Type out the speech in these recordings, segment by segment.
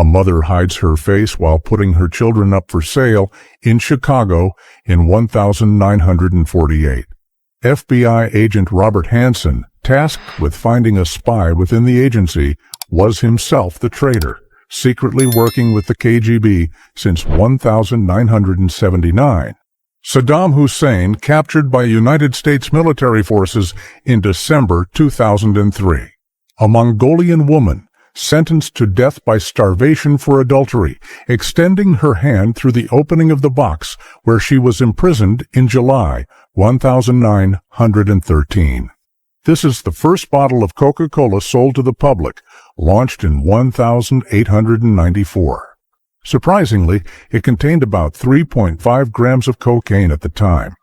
A mother hides her face while putting her children up for sale in Chicago in 1948. FBI agent Robert Hansen, tasked with finding a spy within the agency, was himself the traitor, secretly working with the KGB since 1979. Saddam Hussein captured by United States military forces in December 2003. A Mongolian woman sentenced to death by starvation for adultery, extending her hand through the opening of the box where she was imprisoned in July 1913. This is the first bottle of Coca-Cola sold to the public, launched in 1894. Surprisingly, it contained about 3.5 grams of cocaine at the time.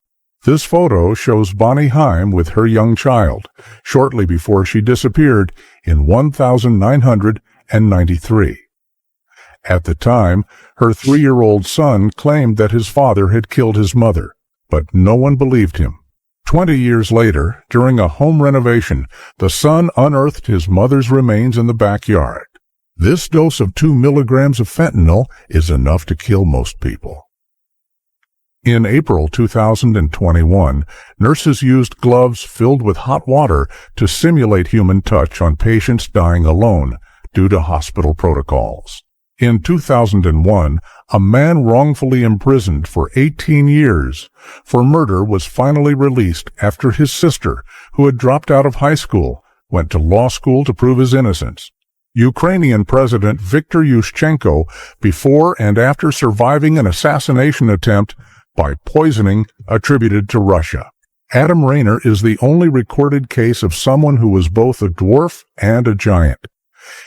This photo shows Bonnie Heim with her young child, shortly before she disappeared in 1993. At the time, her 3-year-old son claimed that his father had killed his mother, but no one believed him. 20 years later, during a home renovation, the son unearthed his mother's remains in the backyard. This dose of 2 milligrams of fentanyl is enough to kill most people. In April 2021, nurses used gloves filled with hot water to simulate human touch on patients dying alone due to hospital protocols. In 2001, a man wrongfully imprisoned for 18 years for murder was finally released after his sister, who had dropped out of high school, went to law school to prove his innocence. Ukrainian President Viktor Yushchenko, before and after surviving an assassination attempt by poisoning attributed to Russia. Adam Rayner is the only recorded case of someone who was both a dwarf and a giant.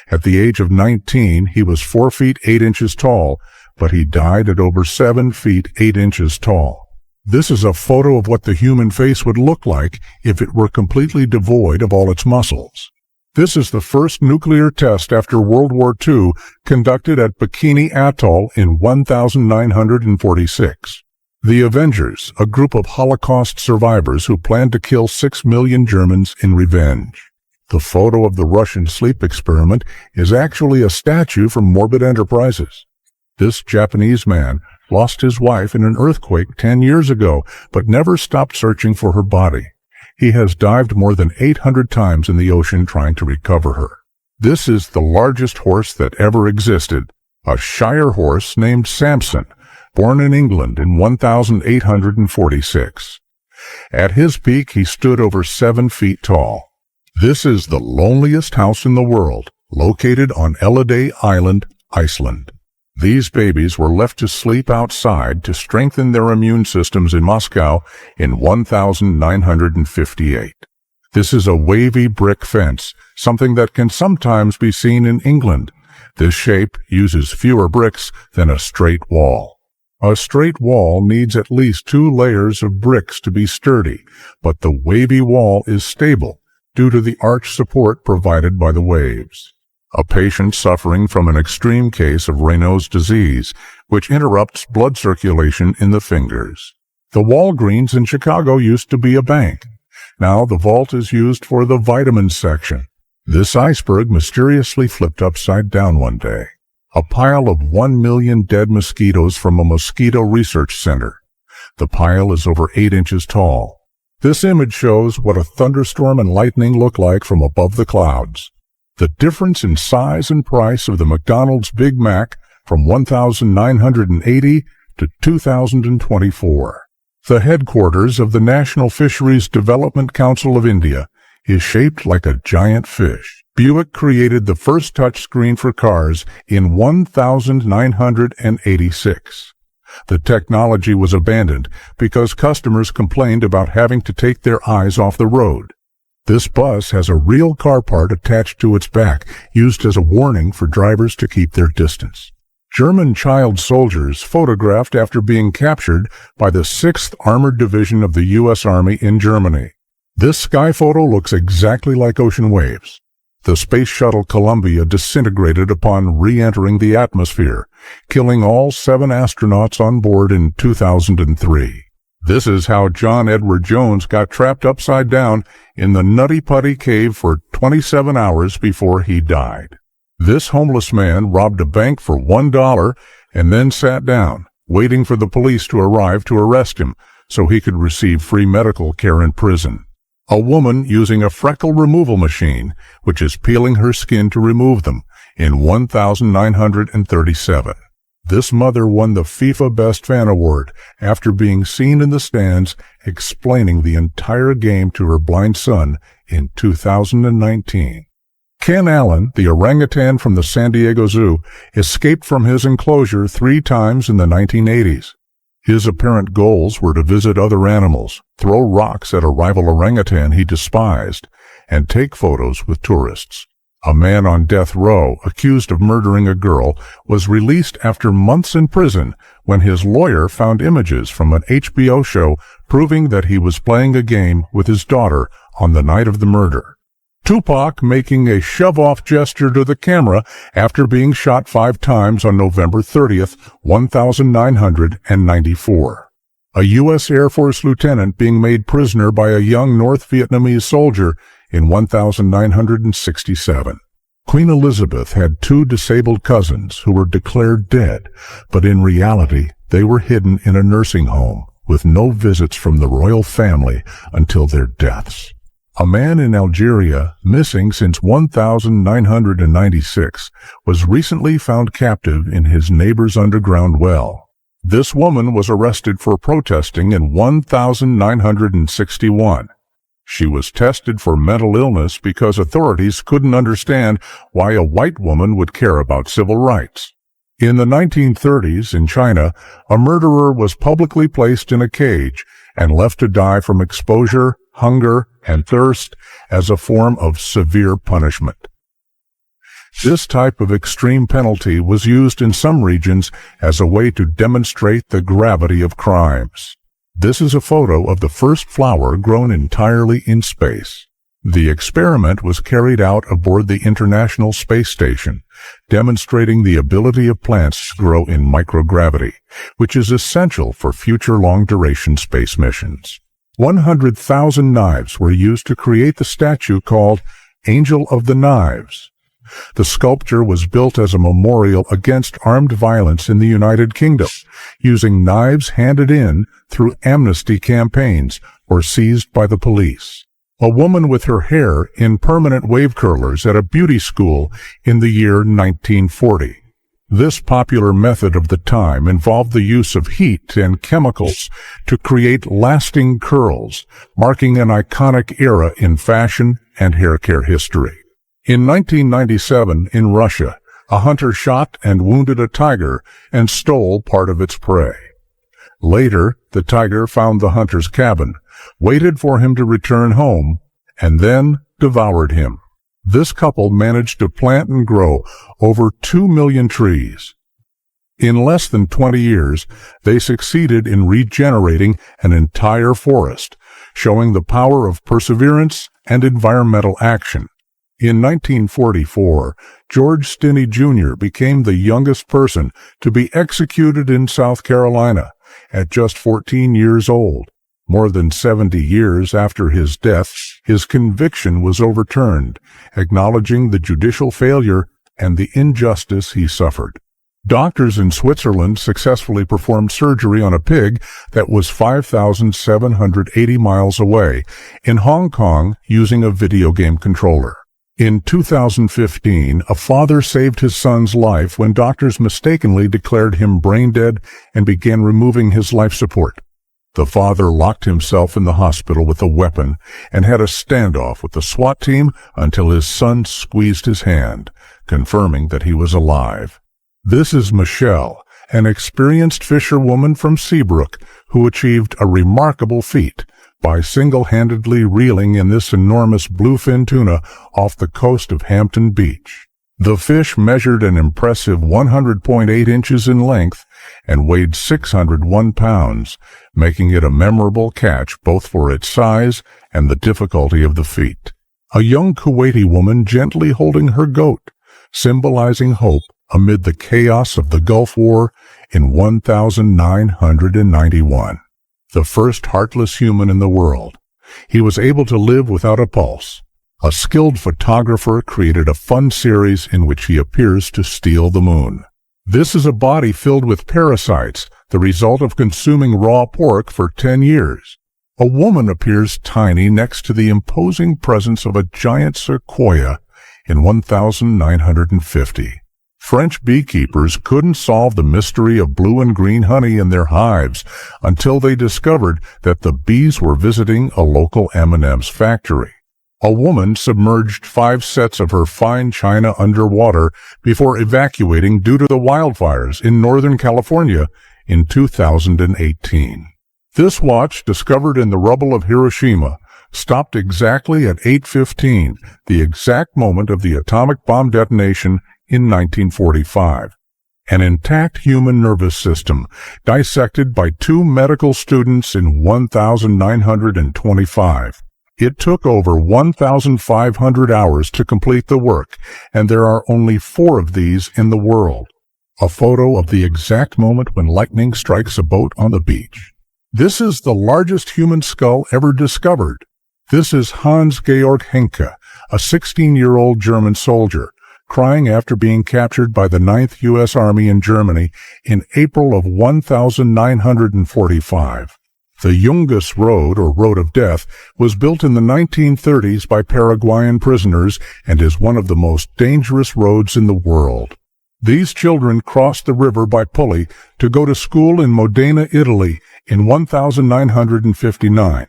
At the age of 19, he was 4 feet 8 inches tall, but he died at over 7 feet 8 inches tall. This is a photo of what the human face would look like if it were completely devoid of all its muscles. This is the first nuclear test after World War II conducted at Bikini Atoll in 1946. The Avengers, a group of Holocaust survivors who planned to kill 6 million Germans in revenge. The photo of the Russian sleep experiment is actually a statue from Morbid Enterprises. This Japanese man lost his wife in an earthquake 10 years ago, but never stopped searching for her body. He has dived more than 800 times in the ocean trying to recover her. This is the largest horse that ever existed, a Shire horse named Samson, born in England in 1846. At his peak, he stood over 7 feet tall. This is the loneliest house in the world, located on Elliday Island, Iceland. These babies were left to sleep outside to strengthen their immune systems in Moscow in 1958. This is a wavy brick fence, something that can sometimes be seen in England. This shape uses fewer bricks than a straight wall. A straight wall needs at least 2 layers of bricks to be sturdy, but the wavy wall is stable due to the arch support provided by the waves. A patient suffering from an extreme case of Raynaud's disease, which interrupts blood circulation in the fingers. The Walgreens in Chicago used to be a bank. Now the vault is used for the vitamins section. This iceberg mysteriously flipped upside down one day. A pile of 1 million dead mosquitoes from a mosquito research center. The pile is over 8 inches tall. This image shows what a thunderstorm and lightning look like from above the clouds. The difference in size and price of the McDonald's Big Mac from 1980 to 2024. The headquarters of the National Fisheries Development Council of India is shaped like a giant fish. Buick created the first touchscreen for cars in 1986. The technology was abandoned because customers complained about having to take their eyes off the road. This bus has a real car part attached to its back, used as a warning for drivers to keep their distance. German child soldiers photographed after being captured by the 6th Armored Division of the U.S. Army in Germany. This sky photo looks exactly like ocean waves. The space shuttle Columbia disintegrated upon re-entering the atmosphere, killing all 7 astronauts on board in 2003. This is how John Edward Jones got trapped upside down in the Nutty Putty Cave for 27 hours before he died. This homeless man robbed a bank for $1 and then sat down, waiting for the police to arrive to arrest him so he could receive free medical care in prison. A woman using a freckle removal machine, which is peeling her skin to remove them, in 1937. This mother won the FIFA Best Fan Award after being seen in the stands explaining the entire game to her blind son in 2019. Ken Allen, the orangutan from the San Diego Zoo, escaped from his enclosure 3 times in the 1980s. His apparent goals were to visit other animals, throw rocks at a rival orangutan he despised, and take photos with tourists. A man on death row, accused of murdering a girl, was released after months in prison when his lawyer found images from an HBO show proving that he was playing a game with his daughter on the night of the murder. Tupac making a shove-off gesture to the camera after being shot 5 times on November 30th, 1994. A U.S. Air Force lieutenant being made prisoner by a young North Vietnamese soldier in 1967. Queen Elizabeth had 2 disabled cousins who were declared dead, but in reality they were hidden in a nursing home with no visits from the royal family until their deaths. A man in Algeria, missing since 1996, was recently found captive in his neighbor's underground well. This woman was arrested for protesting in 1961. She was tested for mental illness because authorities couldn't understand why a white woman would care about civil rights. In the 1930s, in China, a murderer was publicly placed in a cage and left to die from exposure, hunger, and thirst as a form of severe punishment. This type of extreme penalty was used in some regions as a way to demonstrate the gravity of crimes. This is a photo of the first flower grown entirely in space. The experiment was carried out aboard the International Space Station, demonstrating the ability of plants to grow in microgravity, which is essential for future long-duration space missions. 100,000 knives were used to create the statue called Angel of the Knives. The sculpture was built as a memorial against armed violence in the United Kingdom, using knives handed in through amnesty campaigns or seized by the police. A woman with her hair in permanent wave curlers at a beauty school in the year 1940. This popular method of the time involved the use of heat and chemicals to create lasting curls, marking an iconic era in fashion and hair care history. In 1997, in Russia, a hunter shot and wounded a tiger and stole part of its prey. Later, the tiger found the hunter's cabin, waited for him to return home, and then devoured him. This couple managed to plant and grow over 2 million trees. In less than 20 years, they succeeded in regenerating an entire forest, showing the power of perseverance and environmental action. In 1944, George Stinney Jr. became the youngest person to be executed in South Carolina at just 14 years old. More than 70 years after his death, his conviction was overturned, acknowledging the judicial failure and the injustice he suffered. Doctors in Switzerland successfully performed surgery on a pig that was 5,780 miles away in Hong Kong using a video game controller. In 2015, a father saved his son's life when doctors mistakenly declared him brain dead and began removing his life support. The father locked himself in the hospital with a weapon and had a standoff with the SWAT team until his son squeezed his hand, confirming that he was alive. This is Michelle, an experienced fisherwoman from Seabrook, who achieved a remarkable feat by single-handedly reeling in this enormous bluefin tuna off the coast of Hampton Beach. The fish measured an impressive 100.8 inches in length and weighed 601 pounds, making it a memorable catch both for its size and the difficulty of the feat. A young Kuwaiti woman gently holding her goat, symbolizing hope amid the chaos of the Gulf War in 1991. The first heartless human in the world. He was able to live without a pulse. A skilled photographer created a fun series in which he appears to steal the moon. This is a body filled with parasites, the result of consuming raw pork for 10 years. A woman appears tiny next to the imposing presence of a giant sequoia in 1950. French beekeepers couldn't solve the mystery of blue and green honey in their hives until they discovered that the bees were visiting a local M&M's factory. A woman submerged 5 sets of her fine china underwater before evacuating due to the wildfires in Northern California in 2018. This watch, discovered in the rubble of Hiroshima, stopped exactly at 8:15, the exact moment of the atomic bomb detonation in 1945. An intact human nervous system, dissected by 2 medical students in 1925. It took over 1,500 hours to complete the work, and there are only 4 of these in the world. A photo of the exact moment when lightning strikes a boat on the beach. This is the largest human skull ever discovered. This is Hans-Georg Henke, a 16-year-old German soldier, crying after being captured by the 9th U.S. Army in Germany in April of 1945. The Jungus Road, or Road of Death, was built in the 1930s by Paraguayan prisoners and is one of the most dangerous roads in the world. These children crossed the river by pulley to go to school in Modena, Italy in 1959.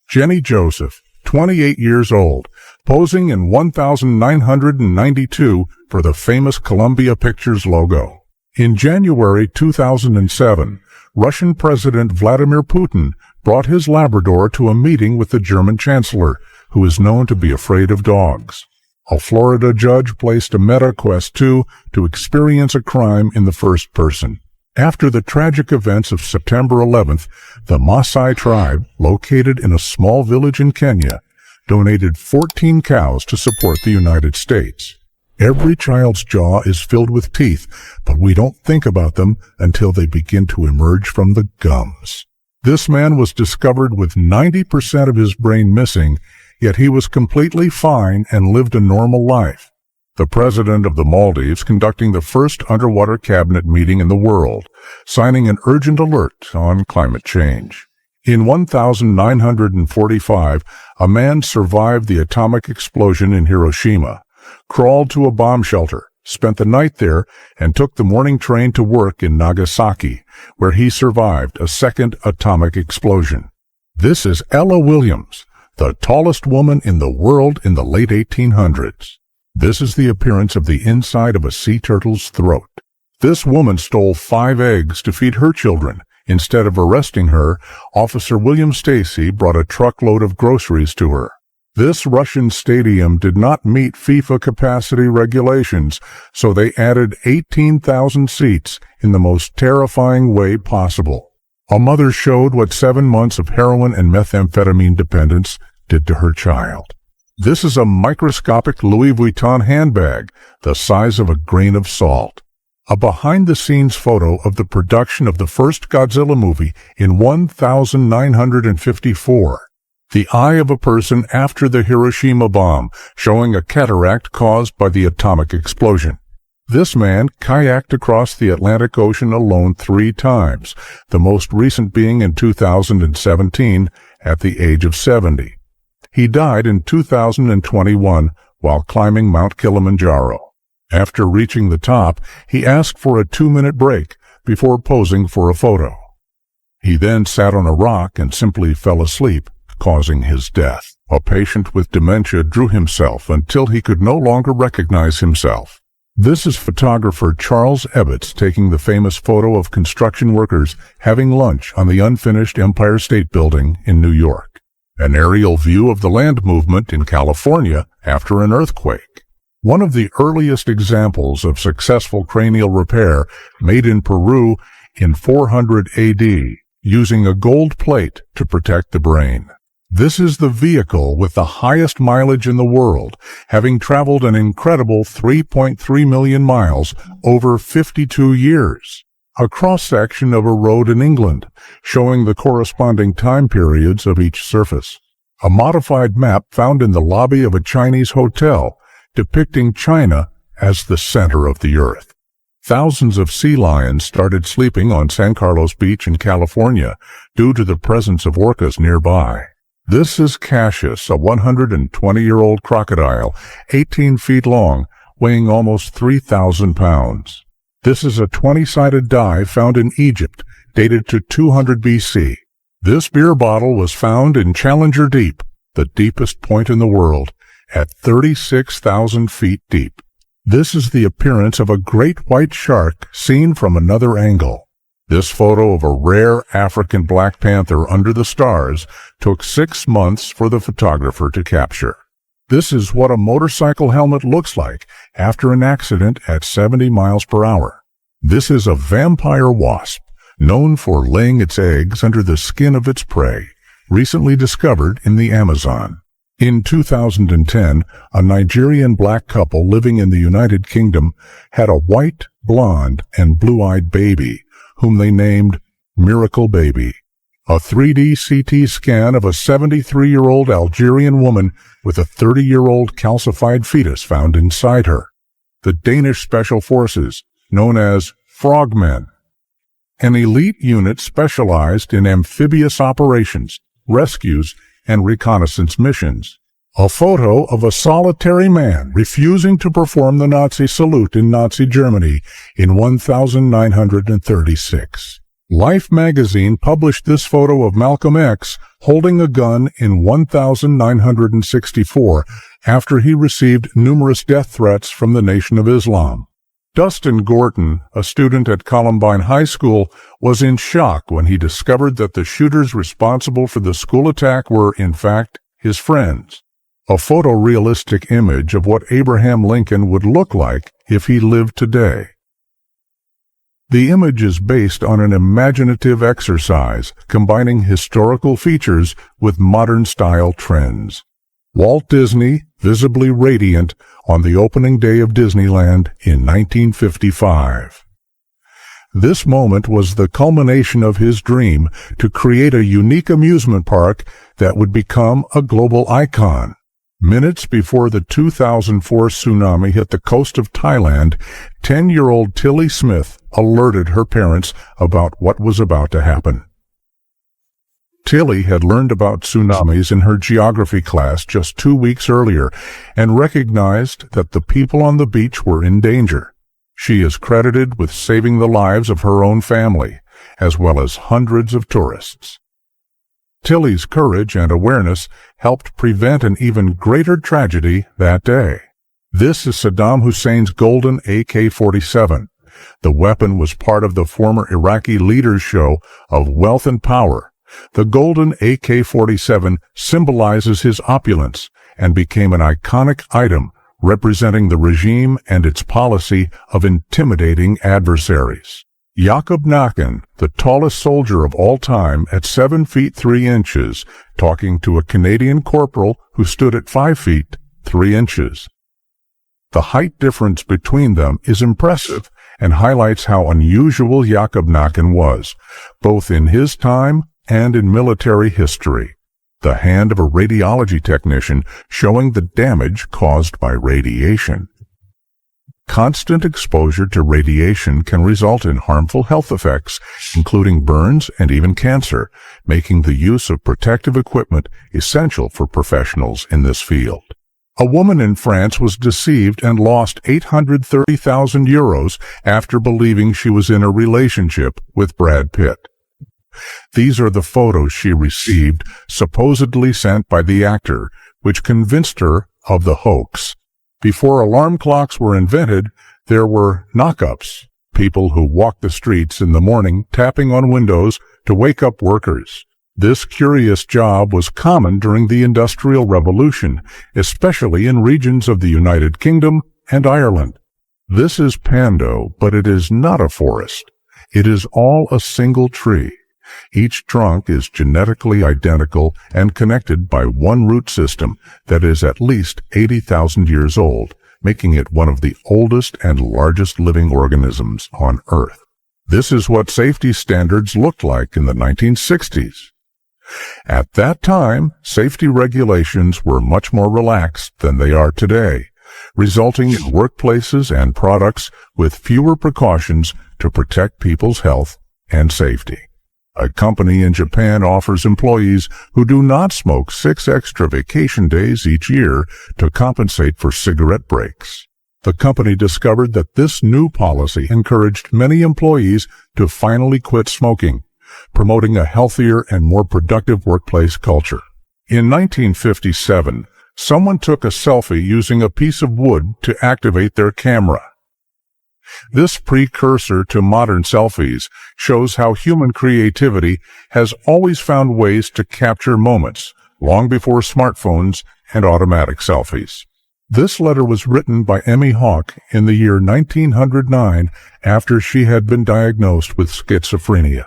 Jenny Joseph, 28 years old, posing in 1992 for the famous Columbia Pictures logo. In January 2007, Russian President Vladimir Putin brought his Labrador to a meeting with the German Chancellor, who is known to be afraid of dogs. A Florida judge placed a Meta Quest 2 to experience a crime in the first person. After the tragic events of September 11th, the Maasai tribe, located in a small village in Kenya, donated 14 cows to support the United States. Every child's jaw is filled with teeth, but we don't think about them until they begin to emerge from the gums. This man was discovered with 90% of his brain missing, yet he was completely fine and lived a normal life. The president of the Maldives conducting the first underwater cabinet meeting in the world, signing an urgent alert on climate change. In 1945, a man survived the atomic explosion in Hiroshima, crawled to a bomb shelter, spent the night there, and took the morning train to work in Nagasaki, where he survived a second atomic explosion. This is Ella Williams, the tallest woman in the world in the late 1800s. This is the appearance of the inside of a sea turtle's throat. This woman stole 5 eggs to feed her children. Instead of arresting her, Officer William Stacy brought a truckload of groceries to her. This Russian stadium did not meet FIFA capacity regulations, so they added 18,000 seats in the most terrifying way possible. A mother showed what 7 months of heroin and methamphetamine dependence did to her child. This is a microscopic Louis Vuitton handbag, the size of a grain of salt. A behind-the-scenes photo of the production of the first Godzilla movie in 1954. The eye of a person after the Hiroshima bomb, showing a cataract caused by the atomic explosion. This man kayaked across the Atlantic Ocean alone 3 times, the most recent being in 2017 at the age of 70. He died in 2021 while climbing Mount Kilimanjaro. After reaching the top, he asked for a 2-minute break before posing for a photo. He then sat on a rock and simply fell asleep, causing his death. A patient with dementia drew himself until he could no longer recognize himself. This is photographer Charles Ebbets taking the famous photo of construction workers having lunch on the unfinished Empire State Building in New York. An aerial view of the land movement in California after an earthquake. One of the earliest examples of successful cranial repair made in Peru in 400 AD, using a gold plate to protect the brain. This is the vehicle with the highest mileage in the world, having traveled an incredible 3.3 million miles over 52 years. A cross-section of a road in England, showing the corresponding time periods of each surface. a modified map found in the lobby of a Chinese hotel depicting China as the center of the earth. Thousands of sea lions started sleeping on San Carlos Beach in California due to the presence of orcas nearby. This is Cassius, a 120-year-old crocodile, 18 feet long, weighing almost 3,000 pounds. This is a 20-sided die found in Egypt, dated to 200 BC. This beer bottle was found in Challenger Deep, the deepest point in the world, at 36,000 feet deep. This is the appearance of a great white shark seen from another angle. This photo of a rare African black panther under the stars took 6 months for the photographer to capture. This is what a motorcycle helmet looks like after an accident at 70 miles per hour. This is a vampire wasp, known for laying its eggs under the skin of its prey, recently discovered in the Amazon. In 2010, a Nigerian black couple living in the United Kingdom had a white, blonde, and blue-eyed baby, whom they named Miracle Baby. A 3D CT scan of a 73-year-old Algerian woman with a 30-year-old calcified fetus found inside her. The Danish Special Forces, known as Frogmen, an elite unit specialized in amphibious operations, rescues, and reconnaissance missions. A photo of a solitary man refusing to perform the Nazi salute in Nazi Germany in 1936. Life magazine published this photo of Malcolm X holding a gun in 1964 after he received numerous death threats from the Nation of Islam. Dustin Gorton, a student at Columbine High School, was in shock when he discovered that the shooters responsible for the school attack were, in fact, his friends. A photorealistic image of what Abraham Lincoln would look like if he lived today. The image is based on an imaginative exercise combining historical features with modern-style trends. Walt Disney, visibly radiant, on the opening day of Disneyland in 1955. This moment was the culmination of his dream to create a unique amusement park that would become a global icon. Minutes before the 2004 tsunami hit the coast of Thailand, 10-year-old Tilly Smith alerted her parents about what was about to happen. Tilly had learned about tsunamis in her geography class just 2 weeks earlier and recognized that the people on the beach were in danger. She is credited with saving the lives of her own family, as well as hundreds of tourists. Tilly's courage and awareness helped prevent an even greater tragedy that day. This is Saddam Hussein's golden AK-47. The weapon was part of the former Iraqi leader's show of wealth and power. The golden AK-47 symbolizes his opulence and became an iconic item representing the regime and its policy of intimidating adversaries. Jakob Naken, the tallest soldier of all time at 7 feet 3 inches, talking to a Canadian corporal who stood at 5 feet 3 inches. The height difference between them is impressive and highlights how unusual Jakob Naken was, both in his time and in military history. The hand of a radiology technician showing the damage caused by radiation. Constant exposure to radiation can result in harmful health effects, including burns and even cancer, making the use of protective equipment essential for professionals in this field. A woman in France was deceived and lost 830,000 euros after believing she was in a relationship with Brad Pitt. These are the photos she received, supposedly sent by the actor, which convinced her of the hoax. Before alarm clocks were invented, there were knock-ups, people who walked the streets in the morning tapping on windows to wake up workers. This curious job was common during the Industrial Revolution, especially in regions of the United Kingdom and Ireland. This is Pando, but it is not a forest. It is all a single tree. Each trunk is genetically identical and connected by one root system that is at least 80,000 years old, making it one of the oldest and largest living organisms on Earth. This is what safety standards looked like in the 1960s. At that time, safety regulations were much more relaxed than they are today, resulting in workplaces and products with fewer precautions to protect people's health and safety. A company in Japan offers employees who do not smoke 6 extra vacation days each year to compensate for cigarette breaks. The company discovered that this new policy encouraged many employees to finally quit smoking, promoting a healthier and more productive workplace culture. In 1957, someone took a selfie using a piece of wood to activate their camera. This precursor to modern selfies shows how human creativity has always found ways to capture moments, long before smartphones and automatic selfies. This letter was written by Emmy Hawke in the year 1909 after she had been diagnosed with schizophrenia.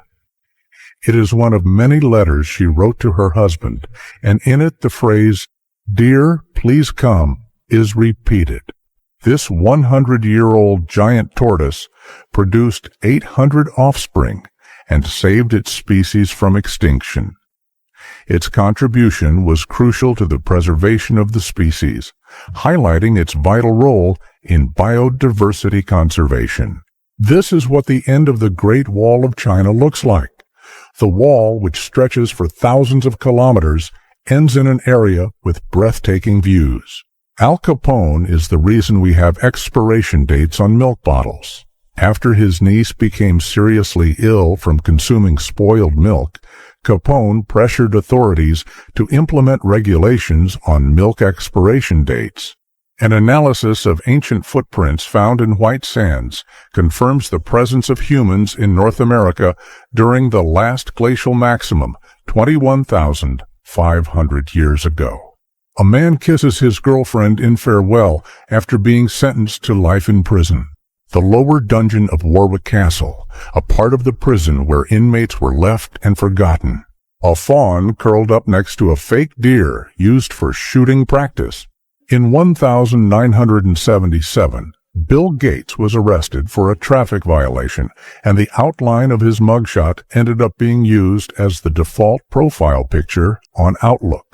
It is one of many letters she wrote to her husband, and in it the phrase, "Dear, please come," is repeated. This 100-year-old giant tortoise produced 800 offspring and saved its species from extinction. Its contribution was crucial to the preservation of the species, highlighting its vital role in biodiversity conservation. This is what the end of the Great Wall of China looks like. The wall, which stretches for thousands of kilometers, ends in an area with breathtaking views. Al Capone is the reason we have expiration dates on milk bottles. After his niece became seriously ill from consuming spoiled milk, Capone pressured authorities to implement regulations on milk expiration dates. An analysis of ancient footprints found in white sands confirms the presence of humans in North America during the last glacial maximum, 21,500 years ago. A man kisses his girlfriend in farewell after being sentenced to life in prison. The lower dungeon of Warwick Castle, a part of the prison where inmates were left and forgotten. A fawn curled up next to a fake deer used for shooting practice. In 1977, Bill Gates was arrested for a traffic violation, and the outline of his mugshot ended up being used as the default profile picture on Outlook.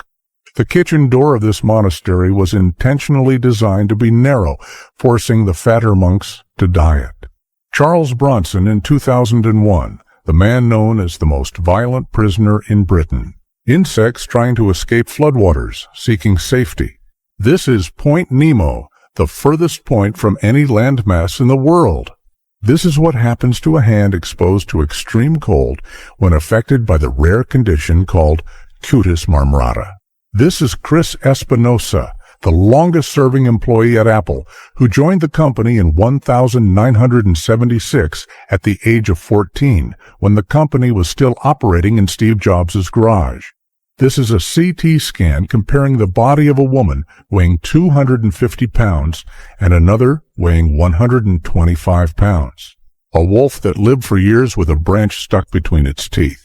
The kitchen door of this monastery was intentionally designed to be narrow, forcing the fatter monks to diet. Charles Bronson in 2001, the man known as the most violent prisoner in Britain. Insects trying to escape floodwaters, seeking safety. This is Point Nemo, the furthest point from any landmass in the world. This is what happens to a hand exposed to extreme cold when affected by the rare condition called cutis marmorata. This is Chris Espinosa, the longest-serving employee at Apple, who joined the company in 1976 at the age of 14, when the company was still operating in Steve Jobs' garage. This is a CT scan comparing the body of a woman weighing 250 pounds and another weighing 125 pounds. A wolf that lived for years with a branch stuck between its teeth.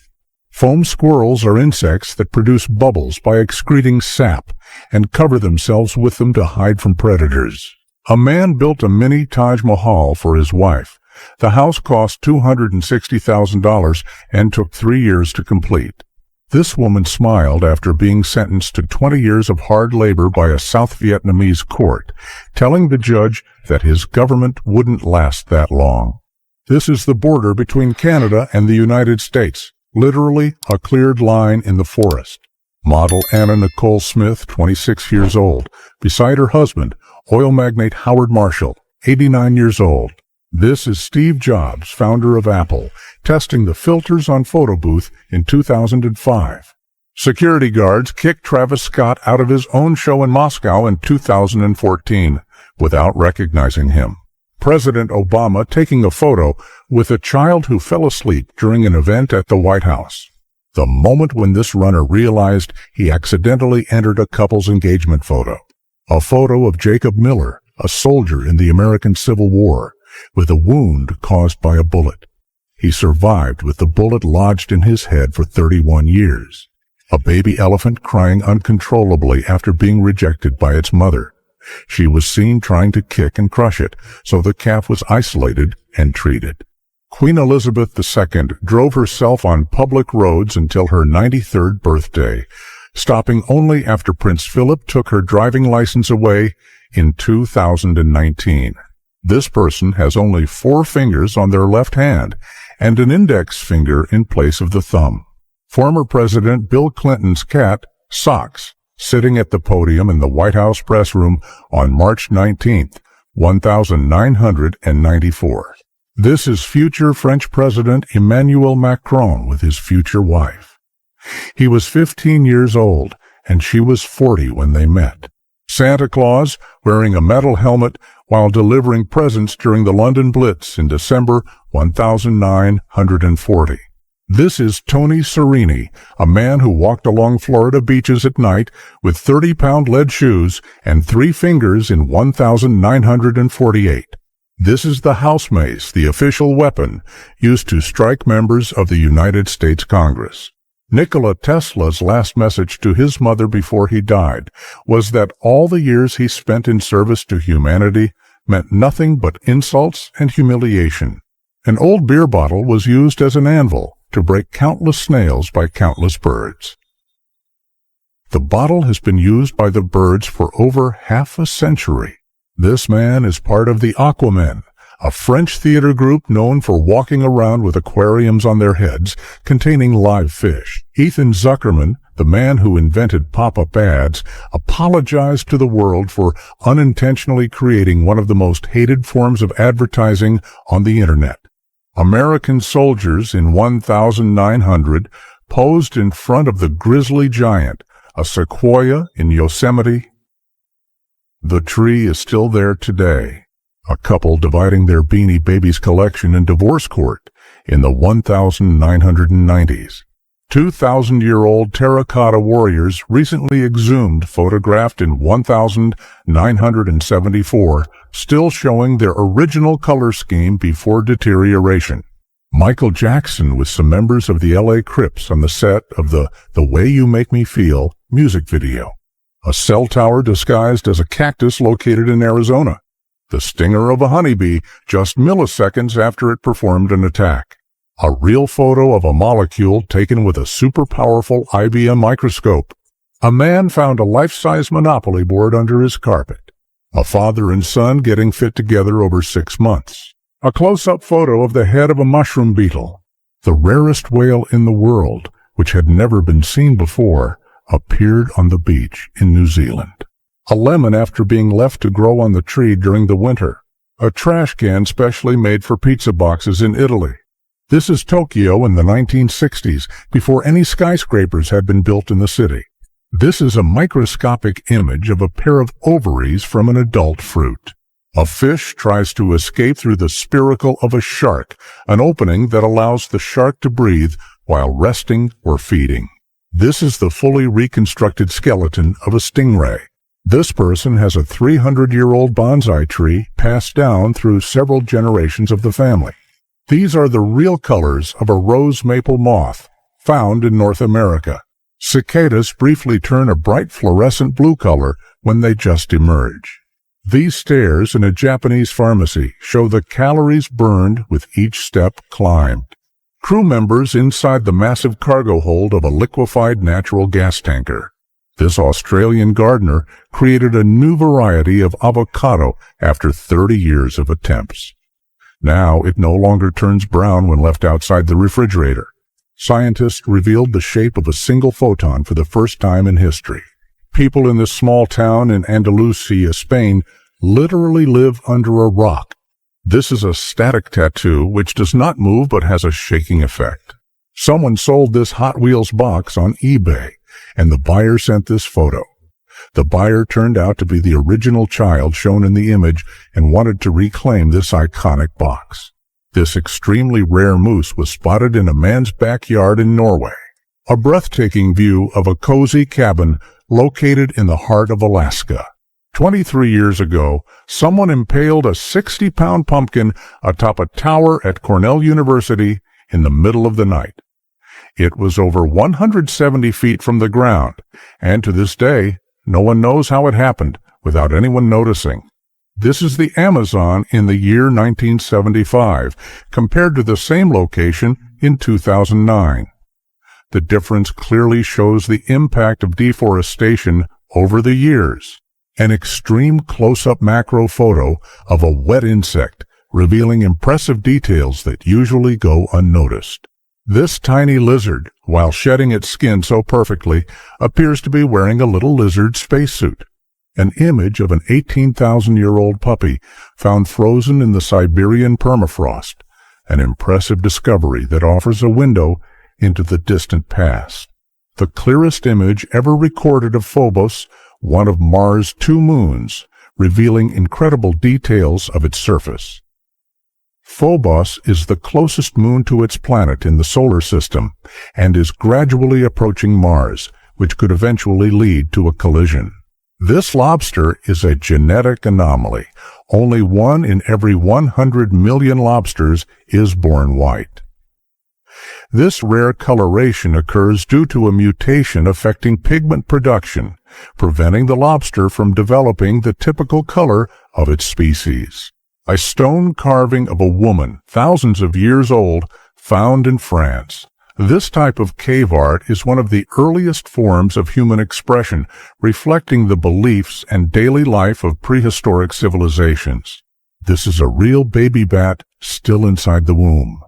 Foam squirrels are insects that produce bubbles by excreting sap and cover themselves with them to hide from predators. A man built a mini Taj Mahal for his wife. The house cost $260,000 and took 3 years to complete. This woman smiled after being sentenced to 20 years of hard labor by a South Vietnamese court, telling the judge that his government wouldn't last that long. This is the border between Canada and the United States, literally a cleared line in the forest. Model Anna Nicole Smith, 26 years old, beside her husband, oil magnate Howard Marshall, 89 years old. This is Steve Jobs, founder of Apple, testing the filters on photo booth in 2005. Security guards kicked Travis Scott out of his own show in Moscow in 2014 without recognizing him. President Obama taking a photo with a child who fell asleep during an event at the White House. The moment when this runner realized he accidentally entered a couple's engagement photo. A photo of Jacob Miller, a soldier in the American Civil War, with a wound caused by a bullet. He survived with the bullet lodged in his head for 31 years. A baby elephant crying uncontrollably after being rejected by its mother. She was seen trying to kick and crush it, so the calf was isolated and treated. Queen Elizabeth II drove herself on public roads until her 93rd birthday, stopping only after Prince Philip took her driving license away in 2019. This person has only 4 fingers on their left hand and an index finger in place of the thumb. Former President Bill Clinton's cat, Socks, sitting at the podium in the White House press room on March 19, 1994. This is future French President Emmanuel Macron with his future wife. He was 15 years old, and she was 40 when they met. Santa Claus, wearing a metal helmet while delivering presents during the London Blitz in December 1940. This is Tony Serini, a man who walked along Florida beaches at night with 30-pound lead shoes and 3 fingers in 1948. This is the house mace, the official weapon used to strike members of the United States Congress. Nikola Tesla's last message to his mother before he died was that all the years he spent in service to humanity meant nothing but insults and humiliation. An old beer bottle was used as an anvil to break countless snails by countless birds. The bottle has been used by the birds for over half a century. This man is part of the Aquamen, a French theater group known for walking around with aquariums on their heads containing live fish. Ethan Zuckerman, the man who invented pop-up ads, apologized to the world for unintentionally creating one of the most hated forms of advertising on the Internet. American soldiers in 1900 posed in front of the grizzly giant, a sequoia in Yosemite. The tree is still there today, a couple dividing their Beanie Babies collection in divorce court in the 1990s. 2,000-year-old terracotta warriors recently exhumed, photographed in 1974, still showing their original color scheme before deterioration. Michael Jackson with some members of the LA Crips on the set of the Way You Make Me Feel music video. A cell tower disguised as a cactus located in Arizona. The stinger of a honeybee just milliseconds after it performed an attack. A real photo of a molecule taken with a super-powerful IBM microscope. A man found a life-size Monopoly board under his carpet. A father and son getting fit together over 6 months. A close-up photo of the head of a mushroom beetle. The rarest whale in the world, which had never been seen before, appeared on the beach in New Zealand. A lemon after being left to grow on the tree during the winter. A trash can specially made for pizza boxes in Italy. This is Tokyo in the 1960s, before any skyscrapers had been built in the city. This is a microscopic image of a pair of ovaries from an adult fruit. A fish tries to escape through the spiracle of a shark, an opening that allows the shark to breathe while resting or feeding. This is the fully reconstructed skeleton of a stingray. This person has a 300-year-old bonsai tree passed down through several generations of the family. These are the real colors of a rose maple moth found in North America. Cicadas briefly turn a bright fluorescent blue color when they just emerge. These stairs in a Japanese pharmacy show the calories burned with each step climbed. Crew members inside the massive cargo hold of a liquefied natural gas tanker. This Australian gardener created a new variety of avocado after 30 years of attempts. Now it no longer turns brown when left outside the refrigerator. Scientists revealed the shape of a single photon for the first time in history. People in this small town in Andalusia, Spain, literally live under a rock. This is a static tattoo which does not move but has a shaking effect. Someone sold this Hot Wheels box on eBay, and the buyer sent this photo. The buyer turned out to be the original child shown in the image and wanted to reclaim this iconic box. This extremely rare moose was spotted in a man's backyard in Norway. A breathtaking view of a cozy cabin located in the heart of Alaska. 23 years ago, someone impaled a 60-pound pumpkin atop a tower at Cornell University in the middle of the night. It was over 170 feet from the ground, and to this day, no one knows how it happened without anyone noticing. This is the Amazon in the year 1975, compared to the same location in 2009. The difference clearly shows the impact of deforestation over the years. An extreme close-up macro photo of a wet insect, revealing impressive details that usually go unnoticed. This tiny lizard, while shedding its skin so perfectly, appears to be wearing a little lizard spacesuit. An image of an 18,000-year-old puppy found frozen in the Siberian permafrost, an impressive discovery that offers a window into the distant past. The clearest image ever recorded of Phobos, one of Mars' 2 moons, revealing incredible details of its surface. Phobos is the closest moon to its planet in the solar system and is gradually approaching Mars, which could eventually lead to a collision. This lobster is a genetic anomaly. Only 1 in every 100 million lobsters is born white. This rare coloration occurs due to a mutation affecting pigment production, preventing the lobster from developing the typical color of its species. A stone carving of a woman, thousands of years old, found in France. This type of cave art is one of the earliest forms of human expression, reflecting the beliefs and daily life of prehistoric civilizations. This is a real baby bat still inside the womb.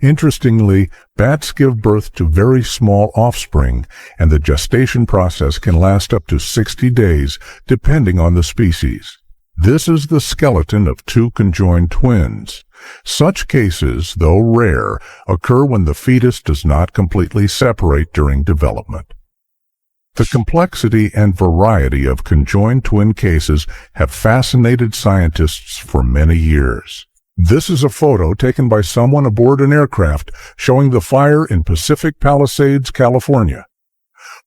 Interestingly, bats give birth to very small offspring, and the gestation process can last up to 60 days, depending on the species. This is the skeleton of 2 conjoined twins. Such cases, though rare, occur when the fetus does not completely separate during development. The complexity and variety of conjoined twin cases have fascinated scientists for many years. This is a photo taken by someone aboard an aircraft showing the fire in Pacific Palisades, California.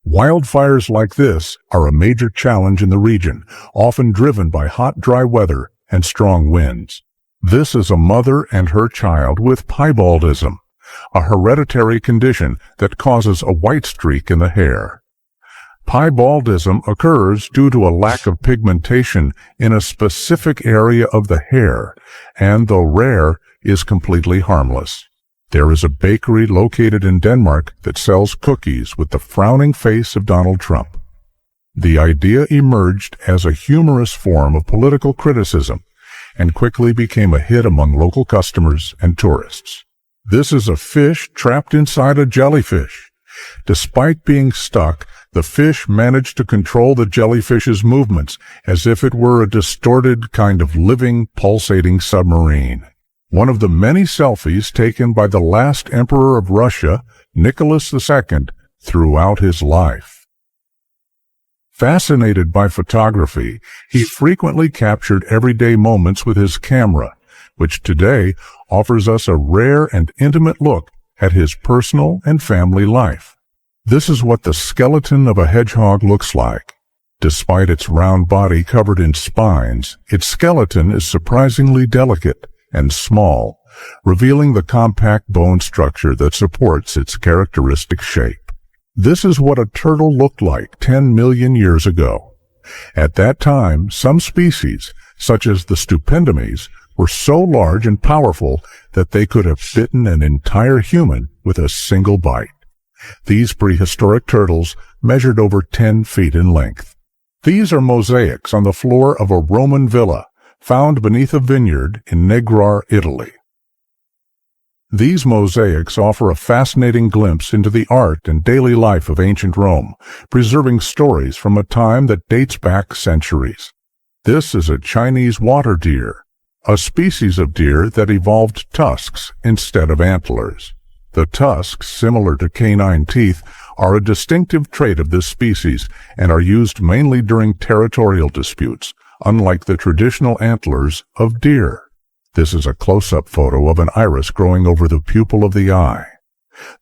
Wildfires like this are a major challenge in the region, often driven by hot, dry weather and strong winds. This is a mother and her child with piebaldism, a hereditary condition that causes a white streak in the hair. Piebaldism occurs due to a lack of pigmentation in a specific area of the hair, and though rare, is completely harmless. There is a bakery located in Denmark that sells cookies with the frowning face of Donald Trump. The idea emerged as a humorous form of political criticism and quickly became a hit among local customers and tourists. This is a fish trapped inside a jellyfish. Despite being stuck, the fish managed to control the jellyfish's movements as if it were a distorted kind of living, pulsating submarine. One of the many selfies taken by the last emperor of Russia, Nicholas II, throughout his life. Fascinated by photography, he frequently captured everyday moments with his camera, which today offers us a rare and intimate look at his personal and family life. This is what the skeleton of a hedgehog looks like. Despite its round body covered in spines, its skeleton is surprisingly delicate and small, revealing the compact bone structure that supports its characteristic shape. This is what a turtle looked like 10 million years ago. At that time, some species, such as the stupendomies, were so large and powerful that they could have bitten an entire human with a single bite. These prehistoric turtles measured over 10 feet in length. These are mosaics on the floor of a Roman villa, found beneath a vineyard in Negrar, Italy. These mosaics offer a fascinating glimpse into the art and daily life of ancient Rome, preserving stories from a time that dates back centuries. This is a Chinese water deer, a species of deer that evolved tusks instead of antlers. The tusks, similar to canine teeth, are a distinctive trait of this species and are used mainly during territorial disputes, unlike the traditional antlers of deer. This is a close-up photo of an iris growing over the pupil of the eye.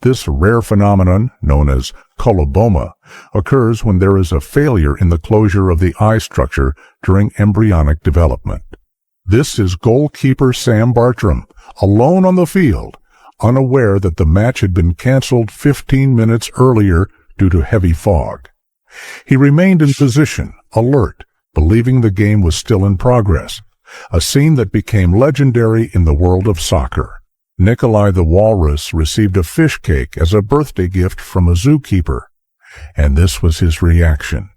This rare phenomenon, known as coloboma, occurs when there is a failure in the closure of the eye structure during embryonic development. This is goalkeeper Sam Bartram, alone on the field, unaware that the match had been canceled 15 minutes earlier due to heavy fog. He remained in position, alert, believing the game was still in progress, a scene that became legendary in the world of soccer. Nikolai the walrus received a fish cake as a birthday gift from a zookeeper, and this was his reaction.